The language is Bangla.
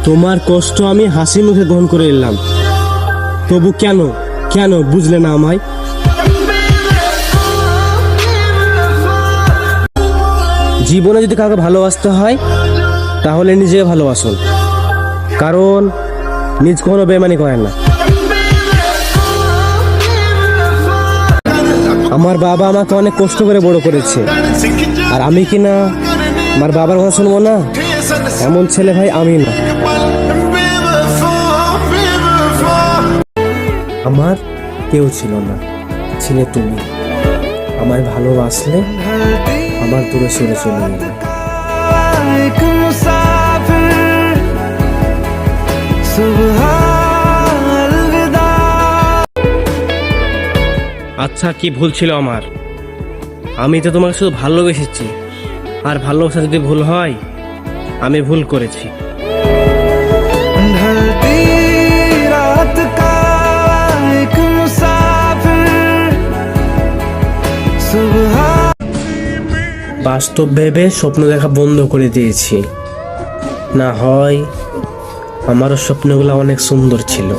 তোমার কষ্ট আমি হাসি মুখে গ্রহণ করে এলাম, তবু কেন কেন বুঝলে না আমায়? জীবনে যদি কাউকে ভালোবাসতে হয় তাহলে নিজে ভালোবাসুন, কারণ নিজ কোনো বেমানি করে না। আমার বাবা আমাকে অনেক কষ্ট করে বড় করেছে, আর আমি কি না আমার বাবার কথা শুনবো না? এমন ছেলে ভাই আমি না। আমার কেউ ছিল না, ছিলে তুমি। আমায় ভালোবাসলে আমার দূরে সরে চলে গেলে। আচ্ছা, কি ভুল ছিল আমার? আমি তো তোমাকে শুধু ভালোবেসেছি, আর ভালোবাসা যদি ভুল হয় আমি ভুল করেছি। বাস্তব ভেবে স্বপ্ন দেখা বন্ধ করে দিয়েছি। না হয় আমারও স্বপ্নগুলো অনেক সুন্দর ছিল।